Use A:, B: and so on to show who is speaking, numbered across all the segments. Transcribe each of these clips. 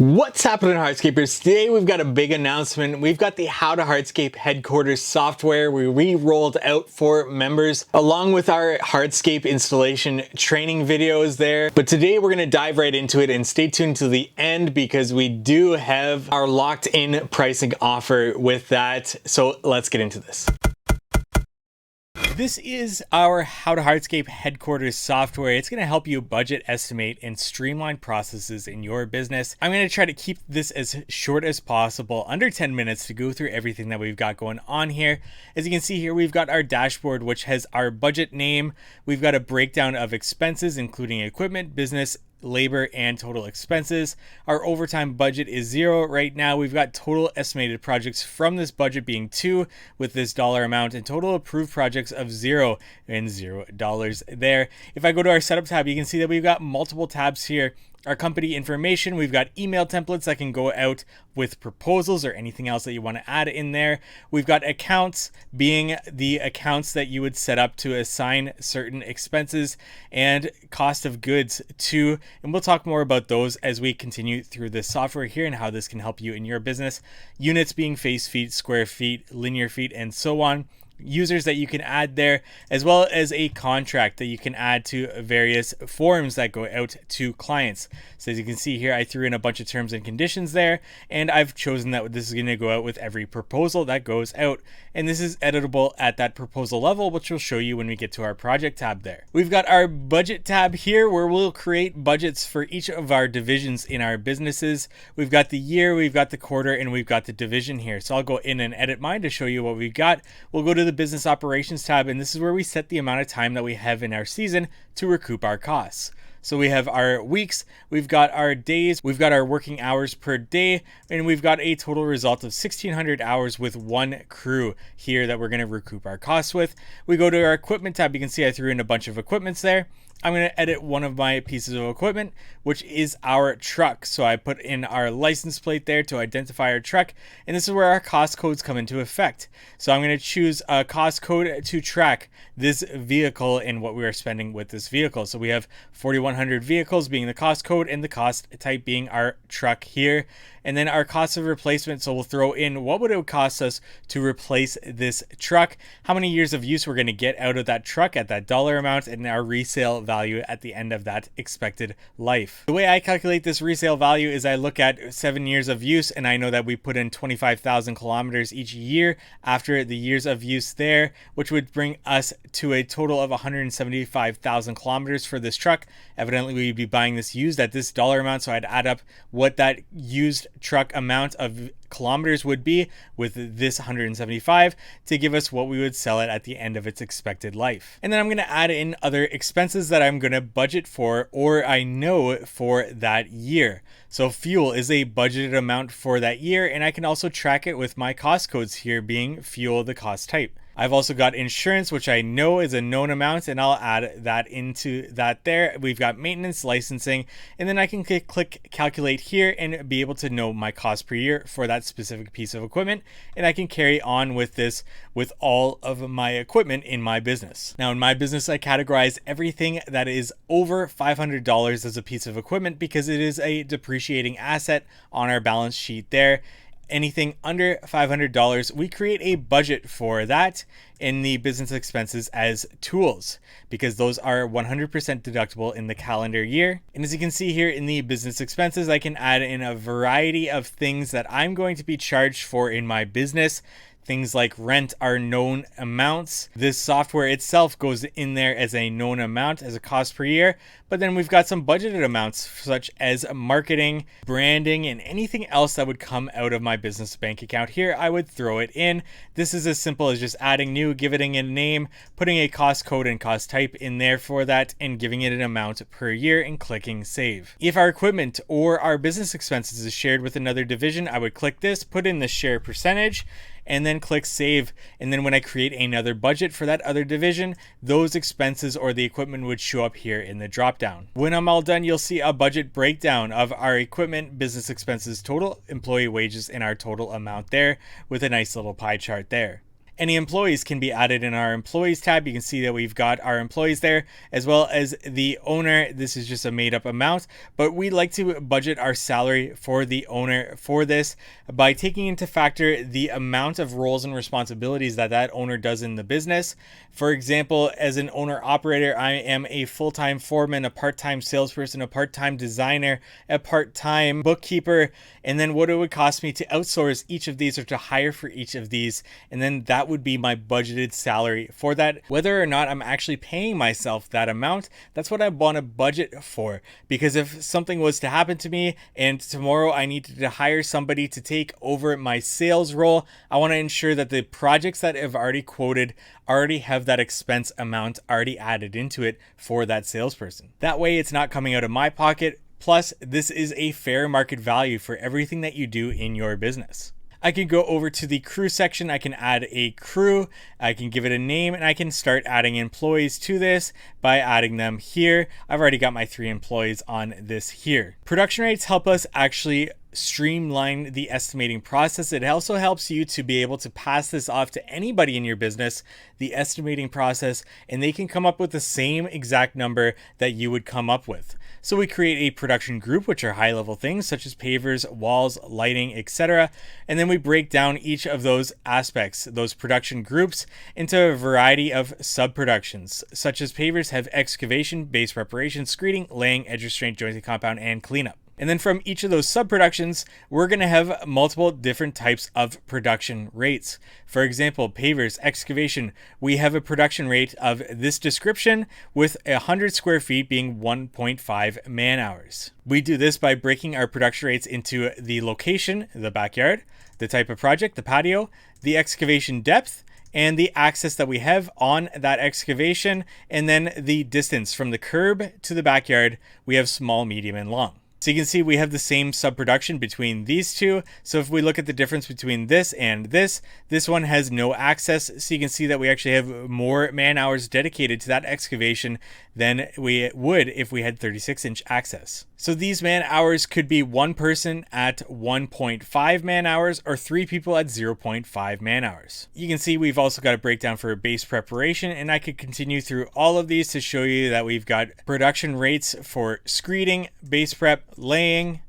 A: What's happening, Hardscapers? Today we've got a big announcement. We've got the How to Hardscape Headquarters software we re-rolled out for members, along with our Hardscape installation training videos there. But today we're gonna dive right into it, and stay tuned to the end because we do have our locked in pricing offer with that. So let's get into this. This is our How to Hardscape Headquarters software. It's going to help you budget, estimate, and streamline processes in your business. I'm going to try to keep this as short as possible, under 10 minutes, to go through everything that we've got going on here. As you can see here, we've got our dashboard, which has our budget name. We've got a breakdown of expenses, including equipment, business, labor, and total expenses. Our overtime budget is 0 right now. We've got total estimated projects from this budget being 2 with this dollar amount, and total approved projects of 0 and $0 there. If I go to our setup tab, you can see that we've got multiple tabs here. Our company information, we've got email templates that can go out with proposals or anything else that you want to add in there. We've got accounts, being the accounts that you would set up to assign certain expenses, and cost of goods too. And we'll talk more about those as we continue through this software here and how this can help you in your business. Units being face feet, square feet, linear feet, and so on. Users that you can add there, as well as a contract that you can add to various forms that go out to clients. So as you can see here, I threw in a bunch of terms and conditions there, and I've chosen that this is going to go out with every proposal that goes out. And this is editable at that proposal level, which we'll show you when we get to our project tab there. We've got our budget tab here where we'll create budgets for each of our divisions in our businesses. We've got the year, we've got the quarter, and we've got the division here. So I'll go in and edit mine to show you what we've got. We'll go to the business operations tab, and this is where we set the amount of time that we have in our season to recoup our costs. So we have our weeks, we've got our days, we've got our working hours per day, and we've got a total result of 1,600 hours with one crew here that we're going to recoup our costs with. We go to our equipment tab. You can see I threw in a bunch of equipments there. I'm going to edit one of my pieces of equipment, which is our truck. So I put in our license plate there to identify our truck, and this is where our cost codes come into effect. So I'm going to choose a cost code to track this vehicle and what we are spending with this vehicle. So we have 4,100 vehicles being the cost code, and the cost type being our truck here. And then our cost of replacement, so we'll throw in what would it cost us to replace this truck, how many years of use we're going to get out of that truck at that dollar amount, and our resale value at the end of that expected life. The way I calculate this resale value is I look at 7 years of use, and I know that we put in 25,000 kilometers each year after the years of use there, which would bring us to a total of 175,000 kilometers for this truck. Evidently, we'd be buying this used at this dollar amount, so I'd add up what that used truck amount of kilometers would be with this 175 to give us what we would sell it at the end of its expected life. And then I'm going to add in other expenses that I'm going to budget for, or I know for that year. So fuel is a budgeted amount for that year, and I can also track it with my cost codes here being fuel, the cost type. I've also got insurance, which I know is a known amount, and I'll add that into that there. We've got maintenance, licensing, and then I can click calculate here and be able to know my cost per year for that specific piece of equipment. And I can carry on with this with all of my equipment in my business. Now in my business, I categorize everything that is over $500 as a piece of equipment because it is a depreciating asset on our balance sheet there. Anything under $500, we create a budget for that in the business expenses as tools, because those are 100% deductible in the calendar year. And as you can see here in the business expenses, I can add in a variety of things that I'm going to be charged for in my business. Things like rent are known amounts. This software itself goes in there as a known amount as a cost per year, but then we've got some budgeted amounts such as marketing, branding, and anything else that would come out of my business bank account here. I would throw it in. This is as simple as just adding new, giving it a name, putting a cost code and cost type in there for that, and giving it an amount per year and clicking save. If our equipment or our business expenses is shared with another division, I would click this, put in the share percentage, and then click save. And then when I create another budget for that other division, those expenses or the equipment would show up here in the drop down. When I'm all done, you'll see a budget breakdown of our equipment, business expenses, total employee wages, and our total amount there with a nice little pie chart there. Any employees can be added in our employees tab. You can see that we've got our employees there, as well as the owner. This is just a made up amount, but we like to budget our salary for the owner for this by taking into factor the amount of roles and responsibilities that owner does in the business. For example, as an owner operator, I am a full-time foreman, a part-time salesperson, a part-time designer, a part-time bookkeeper, and then what it would cost me to outsource each of these or to hire for each of these. And then that would be my budgeted salary for that. Whether or not I'm actually paying myself that amount, that's what I want to budget for. Because if something was to happen to me and tomorrow I needed to hire somebody to take over my sales role, I want to ensure that the projects that I've already quoted already have that expense amount already added into it for that salesperson. That way it's not coming out of my pocket. Plus, this is a fair market value for everything that you do in your business. I can go over to the crew section. I can add a crew. I can give it a name, and I can start adding employees to this by adding them here. I've already got my 3 employees on this here. Production rates help us actually streamline the estimating process. It also helps you to be able to pass this off to anybody in your business, the estimating process, and they can come up with the same exact number that you would come up with. So we create a production group, which are high level things such as pavers, walls, lighting, etc. And then we break down each of those aspects, those production groups, into a variety of sub-productions, such as pavers have excavation, base preparation, screeding, laying, edge restraint, jointing compound, and cleanup. And then from each of those sub-productions, we're going to have multiple different types of production rates. For example, pavers, excavation, we have a production rate of this description with 100 square feet being 1.5 man hours. We do this by breaking our production rates into the location, the backyard, the type of project, the patio, the excavation depth, and the access that we have on that excavation, and then the distance from the curb to the backyard. We have small, medium, and long. So you can see we have the same sub-production between these two. So if we look at the difference between this and this one has no access. So you can see that we actually have more man hours dedicated to that excavation than we would if we had 36-inch access. So these man hours could be one person at 1.5 man hours or 3 people at 0.5 man hours. You can see we've also got a breakdown for base preparation, and I could continue through all of these to show you that we've got production rates for screeding, base prep, laying,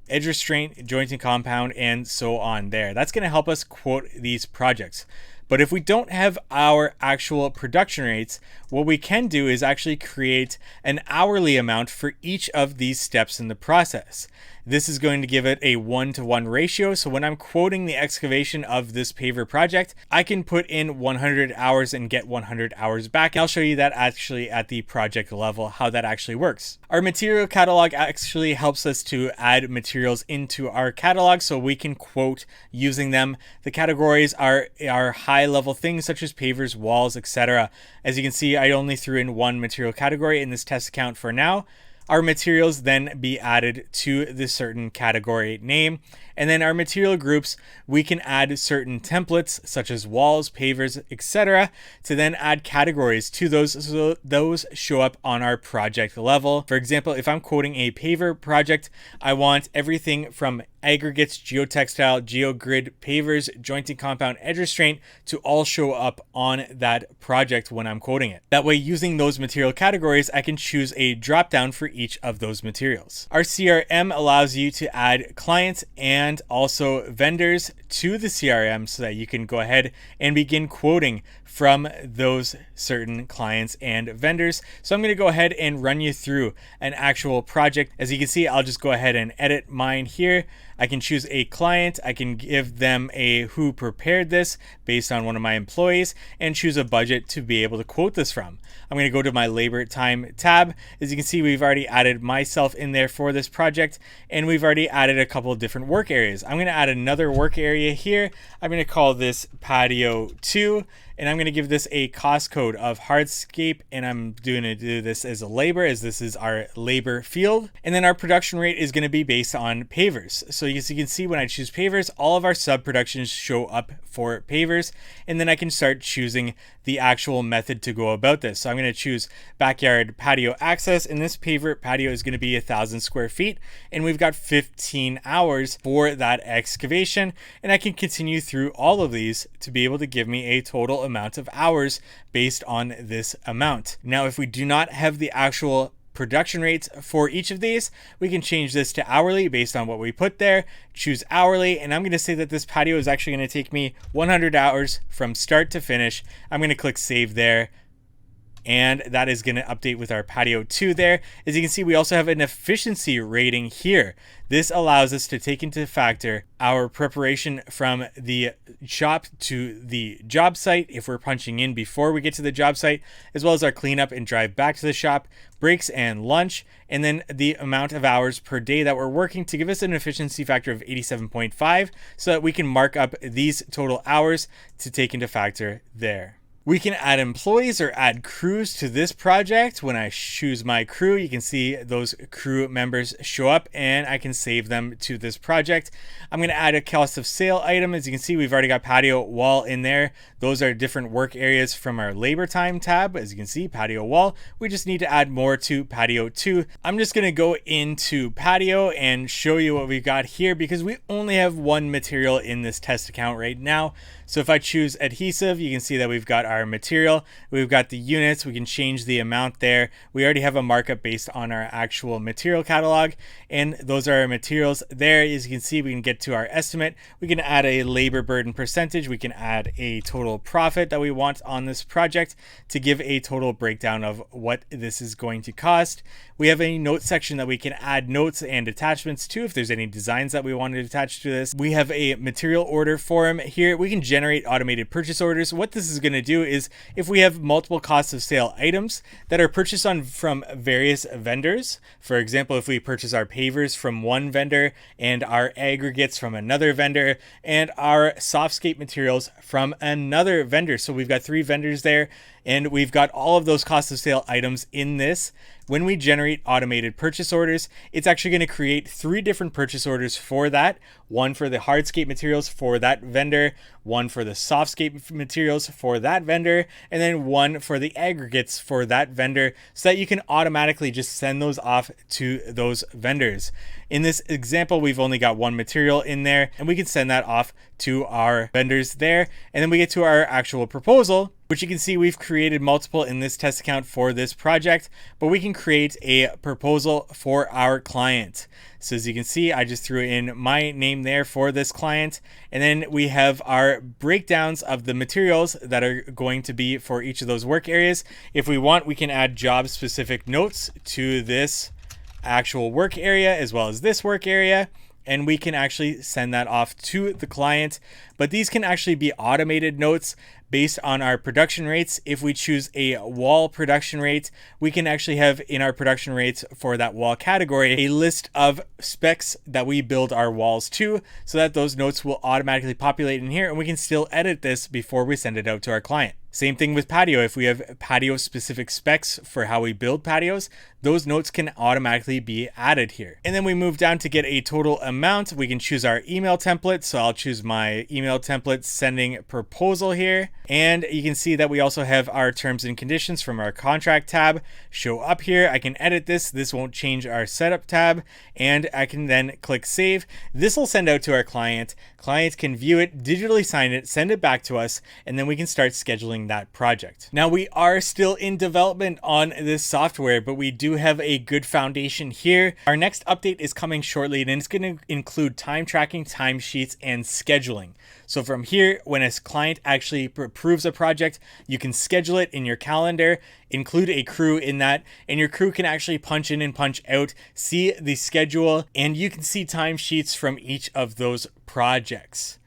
A: edge restraint, jointing compound, and so on there. That's going to help us quote these projects. But if we don't have our actual production rates, what we can do is actually create an hourly amount for each of these steps in the process. This is going to give it a 1-to-1 ratio. So when I'm quoting the excavation of this paver project, I can put in 100 hours and get 100 hours back. And I'll show you that actually at the project level, how that actually works. Our material catalog actually helps us to add materials into our catalog so we can quote using them. The categories are high level things such as pavers, walls, etc. As you can see, I only threw in one material category in this test account for now. Our materials then be added to the certain category name. And then our material groups, we can add certain templates such as walls, pavers, etc. to then add categories to those so those show up on our project level. For example, if I'm quoting a paver project, I want everything from aggregates, geotextile, geogrid, pavers, jointing compound, edge restraint to all show up on that project when I'm quoting it. That way, using those material categories, I can choose a drop down for each of those materials. Our CRM allows you to add clients and also vendors to the CRM so that you can go ahead and begin quoting from those certain clients and vendors. So I'm going to go ahead and run you through an actual project. As you can see, I'll just go ahead and edit mine here. I can choose a client. I can give them a who prepared this based on one of my employees and choose a budget to be able to quote this from. I'm going to go to my labor time tab. As you can see, we've already added myself in there for this project, and we've already added a couple of different work areas. I'm going to add another work area here. I'm going to call this patio 2. and I'm going to give this a cost code of Hardscape, and I'm going to do this as a labor, as this is our labor field. And then our production rate is going to be based on pavers. So as you can see, when I choose pavers, all of our sub productions show up for pavers, and then I can start choosing the actual method to go about this. So I'm going to choose backyard patio access, and this paver patio is going to be 1,000 square feet, and we've got 15 hours for that excavation, and I can continue through all of these to be able to give me a total amount of hours based on this amount. Now, if we do not have the actual production rates for each of these, we can change this to hourly based on what we put there. Choose hourly, and I'm going to say that this patio is actually going to take me 100 hours from start to finish. I'm going to click save there, and that is going to update with our patio 2 there. As you can see, we also have an efficiency rating here. This allows us to take into factor our preparation from the shop to the job site if we're punching in before we get to the job site, as well as our cleanup and drive back to the shop, breaks and lunch, and then the amount of hours per day that we're working to give us an efficiency factor of 87.5, so that we can mark up these total hours to take into factor there. We can add employees or add crews to this project. When I choose my crew, you can see those crew members show up, and I can save them to this project. I'm going to add a cost of sale item. As you can see, we've already got patio wall in there. Those are different work areas from our labor time tab. As you can see, patio wall. We just need to add more to patio 2. I'm just going to go into patio and show you what we've got here, because we only have one material in this test account right now. So if I choose adhesive, you can see that we've got our material, we've got the units, we can change the amount there. We already have a markup based on our actual material catalog, and those are our materials there. As you can see, we can get to our estimate. We can add a labor burden percentage. We can add a total profit that we want on this project to give a total breakdown of what this is going to cost. We have a note section that we can add notes and attachments to if there's any designs that we want to attach to this. We have a material order form here. We can generate automated purchase orders. What this is going to do is, if we have multiple cost of sale items that are purchased from various vendors, for example, if we purchase our pavers from one vendor and our aggregates from another vendor and our softscape materials from another vendor, so we've got 3 vendors there, and we've got all of those cost of sale items in this. When we generate automated purchase orders, it's actually going to create 3 different purchase orders for that. One for the hardscape materials for that vendor, one for the softscape materials for that vendor, and then one for the aggregates for that vendor, so that you can automatically just send those off to those vendors. In this example, we've only got one material in there, and we can send that off to our vendors there. And then we get to our actual proposal, which you can see we've created multiple in this test account for this project, but we can create a proposal for our client. So as you can see, I just threw in my name there for this client, and then we have our breakdowns of the materials that are going to be for each of those work areas. If we want, we can add job specific notes to this actual work area as well as this work area, and we can actually send that off to the client. But these can actually be automated notes based on our production rates. If we choose a wall production rate, we can actually have in our production rates for that wall category a list of specs that we build our walls to, so that those notes will automatically populate in here, and we can still edit this before we send it out to our client. Same thing with patio. If we have patio specific specs for how we build patios, those notes can automatically be added here. And then we move down to get a total amount. We can choose our email template. So I'll choose my email template sending proposal here. And you can see that we also have our terms and conditions from our contract tab show up here. I can edit this. This won't change our setup tab, and I can then click save. This will send out to our client. Clients can view it, digitally sign it, send it back to us, and then we can start scheduling that project. Now, we are still in development on this software, but we do have a good foundation here. Our next update is coming shortly, and it's going to include time tracking, timesheets, and scheduling. So from here, when a client actually approves a project, you can schedule it in your calendar, include a crew in that, and your crew can actually punch in and punch out, see the schedule, and you can see timesheets from each of those projects.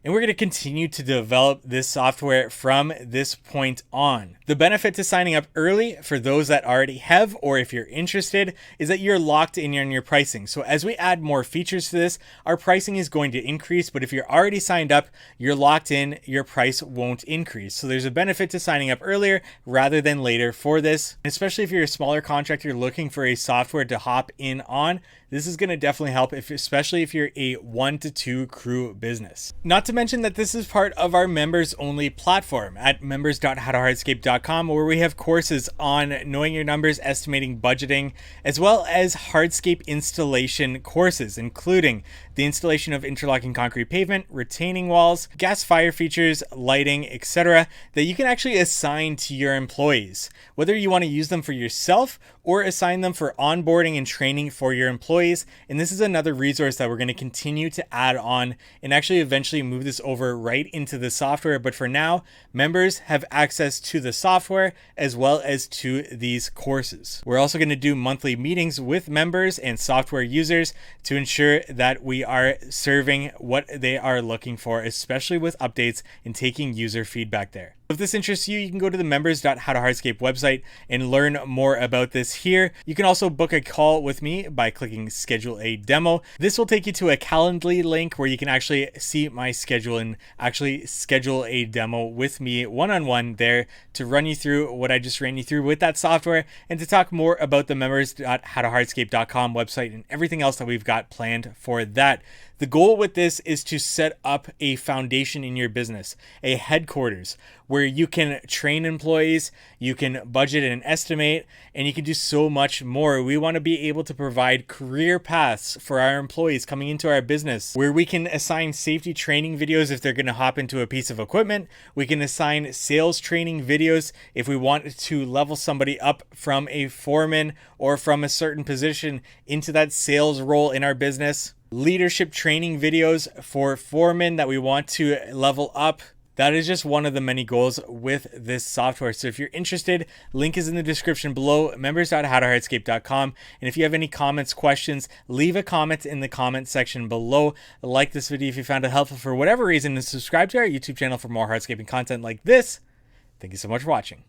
A: and we're going to continue to develop this software from this point on. The benefit to signing up early for those that already have, or if you're interested, is that you're locked in on your pricing. So as we add more features to this, our pricing is going to increase, but if you're already signed up, you're locked in, your price won't increase. So there's a benefit to signing up earlier rather than later for this, especially if you're a smaller contractor looking for a software to hop in on. This is going to definitely help, especially if you're a 1 to 2 crew business. Not to mention that this is part of our members only platform at members.howtohardscape.com, where we have courses on knowing your numbers, estimating, budgeting, as well as hardscape installation courses, including the installation of interlocking concrete pavement, retaining walls, gas fire features, lighting, etc., that you can actually assign to your employees, whether you want to use them for yourself or assign them for onboarding and training for your employees. And this is another resource that we're going to continue to add on and actually eventually move this over right into the software. But for now, members have access to the software as well as to these courses. We're also going to do monthly meetings with members and software users to ensure that we are serving what they are looking for, especially with updates and taking user feedback there. If this interests you, you can go to the members.howtohardscape website and learn more about this here. You can also book a call with me by clicking schedule a demo. This will take you to a Calendly link where you can actually see my schedule and actually schedule a demo with me one-on-one there to run you through what I just ran you through with that software and to talk more about the members.howtohardscape.com website and everything else that we've got planned for that. The goal with this is to set up a foundation in your business, a headquarters, where you can train employees, you can budget and estimate, and you can do so much more. We want to be able to provide career paths for our employees coming into our business, where we can assign safety training videos if they're going to hop into a piece of equipment. We can assign sales training videos if we want to level somebody up from a foreman or from a certain position into that sales role in our business. Leadership training videos for foremen that we want to level up. That is just one of the many goals with this software. So if you're interested, link is in the description below, members.howtohardscape.com. And if you have any comments, questions, leave a comment in the comment section below. Like this video if you found it helpful for whatever reason, and subscribe to our YouTube channel for more hardscaping content like this. Thank you so much for watching.